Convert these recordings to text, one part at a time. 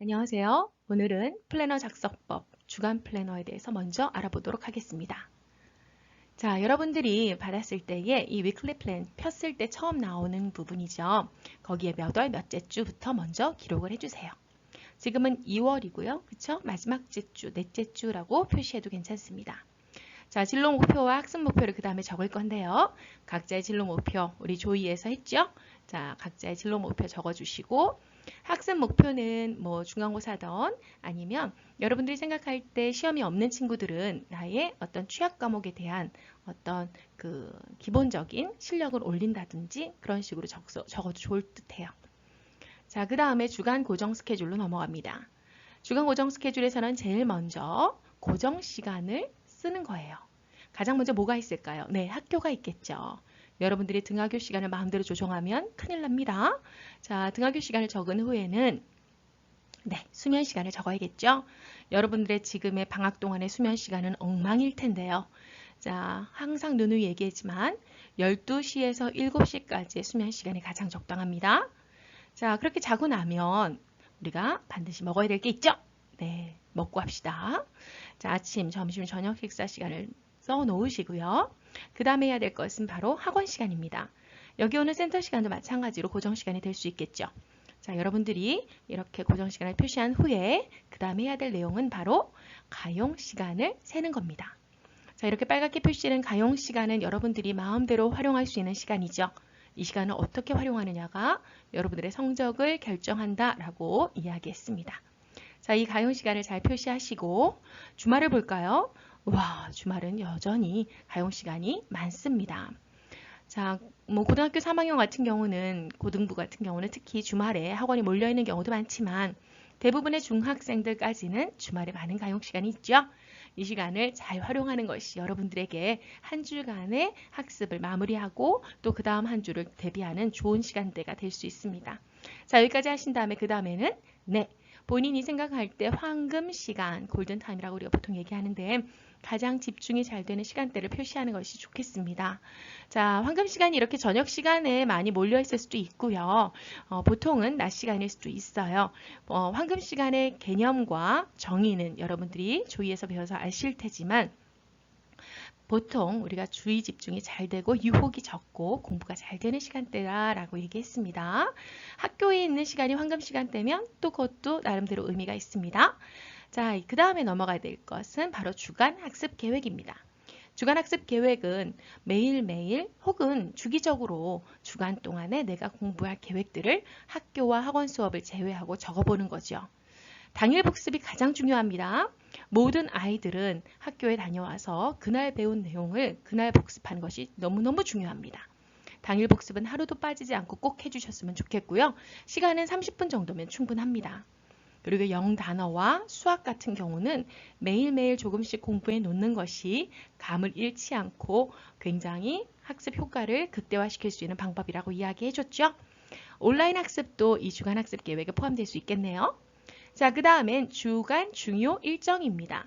안녕하세요. 오늘은 플래너 작성법, 주간 플래너에 대해서 먼저 알아보도록 하겠습니다. 자, 여러분들이 받았을 때에 이 위클리 플랜 폈을 때 처음 나오는 부분이죠. 거기에 몇 월 몇째 주부터 먼저 기록을 해주세요. 지금은 2월이고요. 그쵸? 마지막 주, 넷째 주라고 표시해도 괜찮습니다. 자, 진로 목표와 학습 목표를 그 다음에 적을 건데요. 각자의 진로 목표, 우리 조이에서 했죠? 자, 각자의 진로 목표 적어주시고 학습 목표는 뭐 중간고사든 아니면 여러분들이 생각할 때 시험이 없는 친구들은 나의 어떤 취약 과목에 대한 어떤 그 기본적인 실력을 올린다든지 그런 식으로 적어도 좋을 듯해요. 자, 그 다음에 주간 고정 스케줄로 넘어갑니다. 주간 고정 스케줄에서는 제일 먼저 고정 시간을 쓰는 거예요. 가장 먼저 뭐가 있을까요? 네, 학교가 있겠죠. 여러분들이 등하교 시간을 마음대로 조정하면 큰일 납니다. 자, 등하교 시간을 적은 후에는 네, 수면 시간을 적어야겠죠. 여러분들의 지금의 방학 동안의 수면 시간은 엉망일 텐데요. 자, 항상 누누이 얘기했지만 12시에서 7시까지의 수면 시간이 가장 적당합니다. 자, 그렇게 자고 나면 우리가 반드시 먹어야 될 게 있죠? 네, 먹고 합시다. 자, 아침, 점심, 저녁 식사 시간을 써 놓으시고요. 그 다음에 해야 될 것은 바로 학원 시간입니다. 여기 오는 센터 시간도 마찬가지로 고정 시간이 될 수 있겠죠. 자, 여러분들이 이렇게 고정 시간을 표시한 후에 그 다음에 해야 될 내용은 바로 가용 시간을 세는 겁니다. 자, 이렇게 빨갛게 표시된 가용 시간은 여러분들이 마음대로 활용할 수 있는 시간이죠. 이 시간을 어떻게 활용하느냐가 여러분들의 성적을 결정한다라고 이야기했습니다. 자, 이 가용 시간을 잘 표시하시고 주말을 볼까요? 와, 주말은 여전히 가용 시간이 많습니다. 자, 뭐 고등학교 3학년 같은 경우는 고등부 같은 경우는 특히 주말에 학원이 몰려 있는 경우도 많지만 대부분의 중학생들까지는 주말에 많은 가용 시간이 있죠. 이 시간을 잘 활용하는 것이 여러분들에게 한 주간의 학습을 마무리하고 또 그 다음 한 주를 대비하는 좋은 시간대가 될 수 있습니다. 자, 여기까지 하신 다음에 그 다음에는 네, 본인이 생각할 때 황금 시간, 골든타임이라고 우리가 보통 얘기하는데 가장 집중이 잘 되는 시간대를 표시하는 것이 좋겠습니다. 자, 황금 시간이 이렇게 저녁 시간에 많이 몰려 있을 수도 있고요. 보통은 낮 시간일 수도 있어요. 황금 시간의 개념과 정의는 여러분들이 조이에서 배워서 아실 테지만 보통 우리가 주의 집중이 잘 되고 유혹이 적고 공부가 잘 되는 시간대라고 얘기했습니다. 학교에 있는 시간이 황금 시간대면 또 그것도 나름대로 의미가 있습니다. 자, 그 다음에 넘어가야 될 것은 바로 주간 학습 계획입니다. 주간 학습 계획은 매일매일 혹은 주기적으로 주간 동안에 내가 공부할 계획들을 학교와 학원 수업을 제외하고 적어보는 거죠. 당일 복습이 가장 중요합니다. 모든 아이들은 학교에 다녀와서 그날 배운 내용을 그날 복습하는 것이 너무너무 중요합니다. 당일 복습은 하루도 빠지지 않고 꼭 해주셨으면 좋겠고요. 시간은 30분 정도면 충분합니다. 그리고 영단어와 수학 같은 경우는 매일매일 조금씩 공부해 놓는 것이 감을 잃지 않고 굉장히 학습 효과를 극대화시킬 수 있는 방법이라고 이야기해 줬죠. 온라인 학습도 이 주간 학습 계획에 포함될 수 있겠네요. 자, 그 다음엔 주간 중요 일정입니다.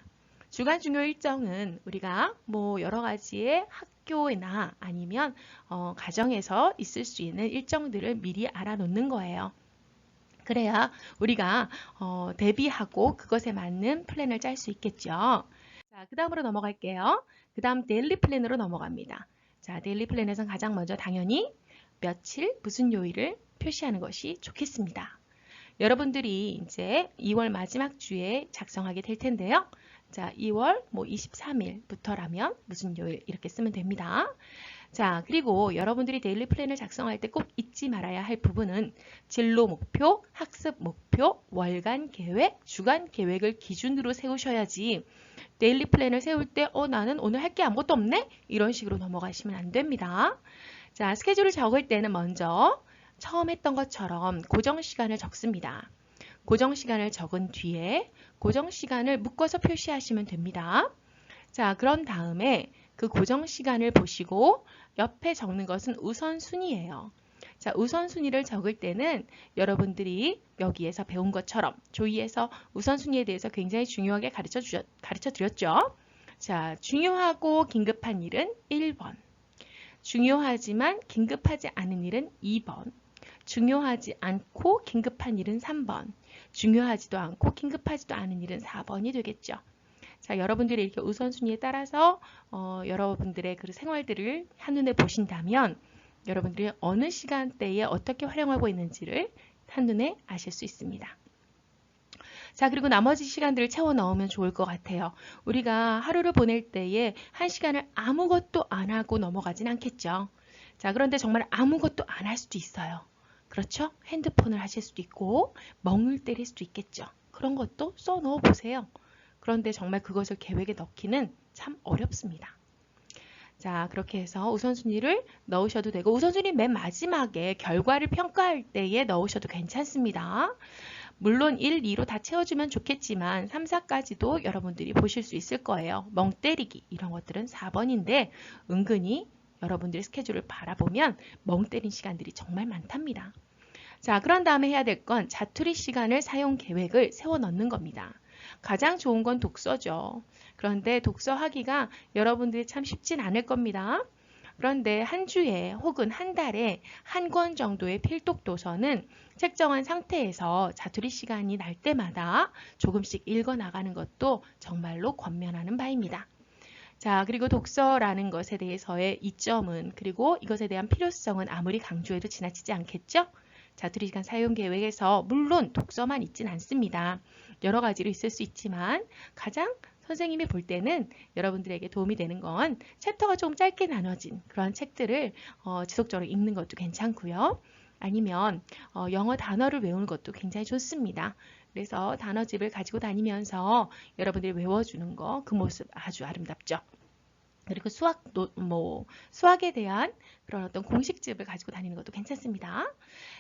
주간 중요 일정은 우리가 뭐 여러 가지의 학교나 아니면 가정에서 있을 수 있는 일정들을 미리 알아놓는 거예요. 그래야 우리가 대비하고 그것에 맞는 플랜을 짤 수 있겠죠. 자, 그 다음으로 넘어갈게요. 그 다음 데일리 플랜으로 넘어갑니다. 자, 데일리 플랜에서는 가장 먼저 당연히 며칠, 무슨 요일을 표시하는 것이 좋겠습니다. 여러분들이 이제 2월 마지막 주에 작성하게 될 텐데요. 자, 2월 뭐 23일부터라면 무슨 요일 이렇게 쓰면 됩니다. 자, 그리고 여러분들이 데일리 플랜을 작성할 때 꼭 잊지 말아야 할 부분은 진로 목표, 학습 목표, 월간 계획, 주간 계획을 기준으로 세우셔야지 데일리 플랜을 세울 때 나는 오늘 할 게 아무것도 없네? 이런 식으로 넘어가시면 안 됩니다. 자, 스케줄을 적을 때는 먼저 처음 했던 것처럼 고정 시간을 적습니다. 고정 시간을 적은 뒤에 고정 시간을 묶어서 표시하시면 됩니다. 자, 그런 다음에 그 고정 시간을 보시고 옆에 적는 것은 우선순위예요. 자, 우선순위를 적을 때는 여러분들이 여기에서 배운 것처럼 조이에서 우선순위에 대해서 굉장히 중요하게 가르쳐 드렸죠. 자, 중요하고 긴급한 일은 1번. 중요하지만 긴급하지 않은 일은 2번. 중요하지 않고 긴급한 일은 3번, 중요하지도 않고 긴급하지도 않은 일은 4번이 되겠죠. 자, 여러분들이 이렇게 우선순위에 따라서 여러분들의 그 생활들을 한눈에 보신다면 여러분들이 어느 시간대에 어떻게 활용하고 있는지를 한눈에 아실 수 있습니다. 자, 그리고 나머지 시간들을 채워 넣으면 좋을 것 같아요. 우리가 하루를 보낼 때에 1시간을 아무것도 안 하고 넘어가진 않겠죠. 자, 그런데 정말 아무것도 안 할 수도 있어요. 그렇죠? 핸드폰을 하실 수도 있고 멍을 때릴 수도 있겠죠. 그런 것도 써 넣어 보세요. 그런데 정말 그것을 계획에 넣기는 참 어렵습니다. 자, 그렇게 해서 우선순위를 넣으셔도 되고 우선순위 맨 마지막에 결과를 평가할 때에 넣으셔도 괜찮습니다. 물론 1, 2로 다 채워주면 좋겠지만 3, 4까지도 여러분들이 보실 수 있을 거예요. 멍 때리기 이런 것들은 4번인데 은근히 여러분들의 스케줄을 바라보면 멍 때린 시간들이 정말 많답니다. 자, 그런 다음에 해야 될 건 자투리 시간을 사용 계획을 세워 넣는 겁니다. 가장 좋은 건 독서죠. 그런데 독서하기가 여러분들이 참 쉽진 않을 겁니다. 그런데 한 주에 혹은 한 달에 한 권 정도의 필독 도서는 책정한 상태에서 자투리 시간이 날 때마다 조금씩 읽어 나가는 것도 정말로 권면하는 바입니다. 자, 그리고 독서라는 것에 대해서의 이점은 그리고 이것에 대한 필요성은 아무리 강조해도 지나치지 않겠죠? 자투리 시간 사용 계획에서 물론 독서만 있진 않습니다. 여러 가지로 있을 수 있지만 가장 선생님이 볼 때는 여러분들에게 도움이 되는 건 챕터가 좀 짧게 나눠진 그런 책들을 지속적으로 읽는 것도 괜찮고요. 아니면 영어 단어를 외우는 것도 굉장히 좋습니다. 그래서 단어집을 가지고 다니면서 여러분들이 외워주는 거 그 모습 아주 아름답죠. 그리고 수학에 대한 그런 어떤 공식집을 가지고 다니는 것도 괜찮습니다.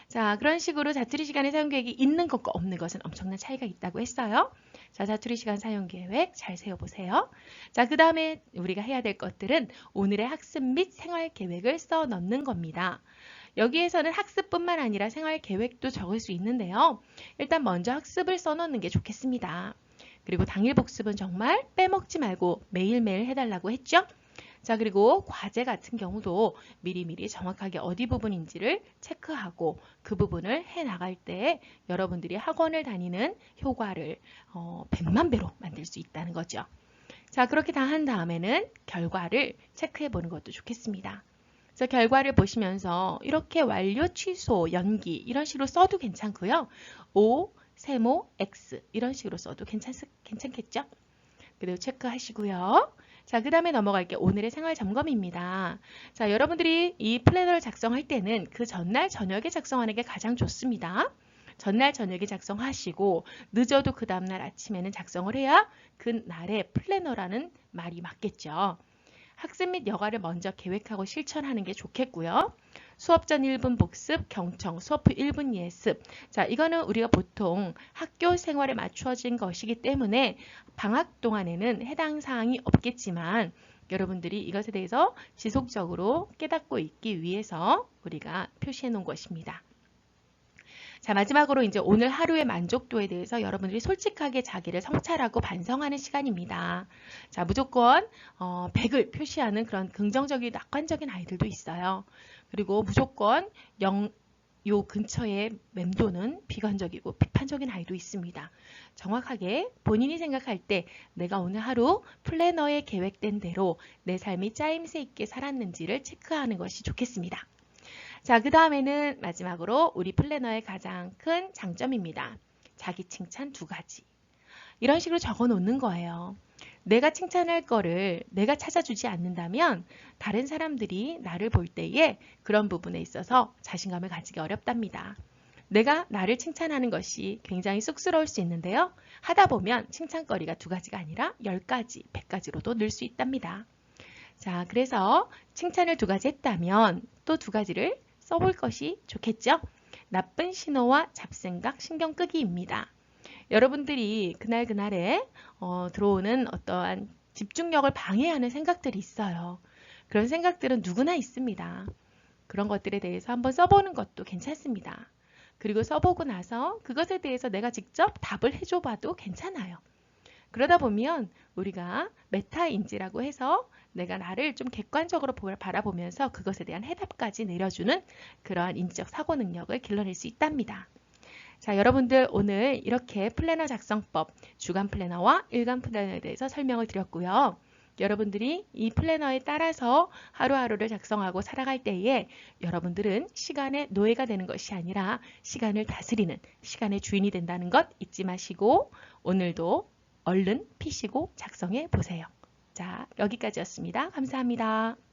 자, 그런 식으로 자투리 시간의 사용 계획이 있는 것과 없는 것은 엄청난 차이가 있다고 했어요. 자, 자투리 시간 사용 계획 잘 세워보세요. 자, 그 다음에 우리가 해야 될 것들은 오늘의 학습 및 생활 계획을 써 넣는 겁니다. 여기에서는 학습뿐만 아니라 생활 계획도 적을 수 있는데요. 일단 먼저 학습을 써 넣는 게 좋겠습니다. 그리고 당일 복습은 정말 빼먹지 말고 매일매일 해달라고 했죠. 자, 그리고 과제 같은 경우도 미리미리 정확하게 어디 부분인지를 체크하고 그 부분을 해나갈 때 여러분들이 학원을 다니는 효과를 100만 배로 만들 수 있다는 거죠. 자, 그렇게 다 한 다음에는 결과를 체크해 보는 것도 좋겠습니다. 그래서 결과를 보시면서 이렇게 완료, 취소, 연기 이런 식으로 써도 괜찮고요. O, 세모, X 이런 식으로 써도 괜찮겠죠? 그리고 체크하시고요. 자, 그 다음에 넘어갈게 오늘의 생활 점검입니다. 자, 여러분들이 이 플래너를 작성할 때는 그 전날 저녁에 작성하는 게 가장 좋습니다. 전날 저녁에 작성하시고 늦어도 그 다음날 아침에는 작성을 해야 그 날의 플래너라는 말이 맞겠죠. 학습 및 여가를 먼저 계획하고 실천하는 게 좋겠고요. 수업 전 1분 복습, 경청, 수업 후 1분 예습. 자, 이거는 우리가 보통 학교 생활에 맞추어진 것이기 때문에 방학 동안에는 해당 사항이 없겠지만 여러분들이 이것에 대해서 지속적으로 깨닫고 있기 위해서 우리가 표시해 놓은 것입니다. 자, 마지막으로 이제 오늘 하루의 만족도에 대해서 여러분들이 솔직하게 자기를 성찰하고 반성하는 시간입니다. 자, 무조건 100을 표시하는 그런 긍정적인 낙관적인 아이들도 있어요. 그리고 무조건 요 근처에 맴도는 비관적이고 비판적인 아이도 있습니다. 정확하게 본인이 생각할 때 내가 오늘 하루 플래너에 계획된 대로 내 삶이 짜임새 있게 살았는지를 체크하는 것이 좋겠습니다. 자, 그 다음에는 마지막으로 우리 플래너의 가장 큰 장점입니다. 자기 칭찬 2가지. 이런 식으로 적어 놓는 거예요. 내가 칭찬할 거를 내가 찾아주지 않는다면 다른 사람들이 나를 볼 때에 그런 부분에 있어서 자신감을 가지기 어렵답니다. 내가 나를 칭찬하는 것이 굉장히 쑥스러울 수 있는데요. 하다 보면 칭찬거리가 2가지가 아니라 10가지, 100가지로도 늘 수 있답니다. 자, 그래서 칭찬을 2가지 했다면 또 2가지를 써볼 것이 좋겠죠? 나쁜 신호와 잡생각, 신경 끄기입니다. 여러분들이 그날에 들어오는 어떠한 집중력을 방해하는 생각들이 있어요. 그런 생각들은 누구나 있습니다. 그런 것들에 대해서 한번 써보는 것도 괜찮습니다. 그리고 써보고 나서 그것에 대해서 내가 직접 답을 해줘봐도 괜찮아요. 그러다 보면 우리가 메타인지라고 해서 내가 나를 좀 객관적으로 바라보면서 그것에 대한 해답까지 내려주는 그러한 인지적 사고 능력을 길러낼 수 있답니다. 자, 여러분들 오늘 이렇게 플래너 작성법, 주간 플래너와 일간 플래너에 대해서 설명을 드렸고요. 여러분들이 이 플래너에 따라서 하루하루를 작성하고 살아갈 때에 여러분들은 시간의 노예가 되는 것이 아니라 시간을 다스리는 시간의 주인이 된다는 것 잊지 마시고 오늘도 얼른 피시고 작성해 보세요. 자, 여기까지였습니다. 감사합니다.